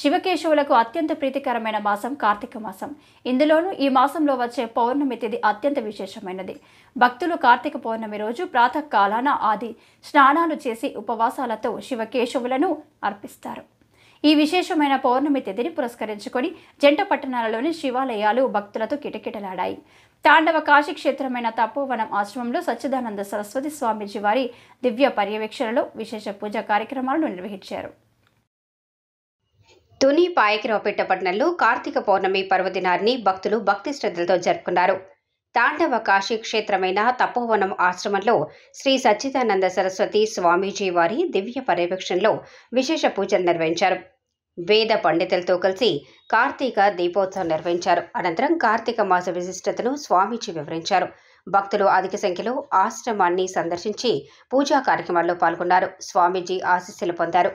శివకేశవులకు అత్యంత ప్రీతికరమైన మాసం కార్తీక మాసం. ఇందులోనూ ఈ మాసంలో వచ్చే పౌర్ణమి తిథి అత్యంత విశేషమైనది. భక్తులు కార్తీక పౌర్ణమి రోజు ప్రాతకాలాన ఆది స్నానాలు చేసి ఉపవాసాలతో శివకేశవులను అర్పిస్తారు. ఈ విశేషమైన పౌర్ణమి తిథిని పురస్కరించుకొని జంట పట్టణాలలోని శివాలయాలు భక్తులతో కిటకిటలాడాయి. తాండవ కాశీ క్షేత్రమైన తపోవనం ఆశ్రమంలో సచ్చిదానంద సరస్వతి స్వామీజీ వారి దివ్య పర్యవేక్షణలో విశేష పూజా కార్యక్రమాలను నిర్వహించారు. తుని పాయకిరావుపేట పట్టణంలో కార్తీక పౌర్ణమి పర్వదినాన్ని భక్తులు భక్తి శ్రద్ధలతో జరుపుకున్నారు. తాండవ కాశీ క్షేత్రమైన తపోవనం ఆశ్రమంలో శ్రీ సచ్చిదానంద సరస్వతి స్వామీజీ వారి దివ్య పర్యవేక్షణలో విశేష పూజలు నిర్వహించారు. వేద పండితులతో కలిసి కార్తీక దీపోత్సవం నిర్వహించారు. అనంతరం కార్తీక మాస విశిష్టతను స్వామీజీ వివరించారు. భక్తులు అధిక సంఖ్యలో ఆశ్రమాన్ని సందర్శించి పూజా కార్యక్రమాల్లో పాల్గొన్నారు. స్వామీజీ ఆశీస్సులు పొందారు.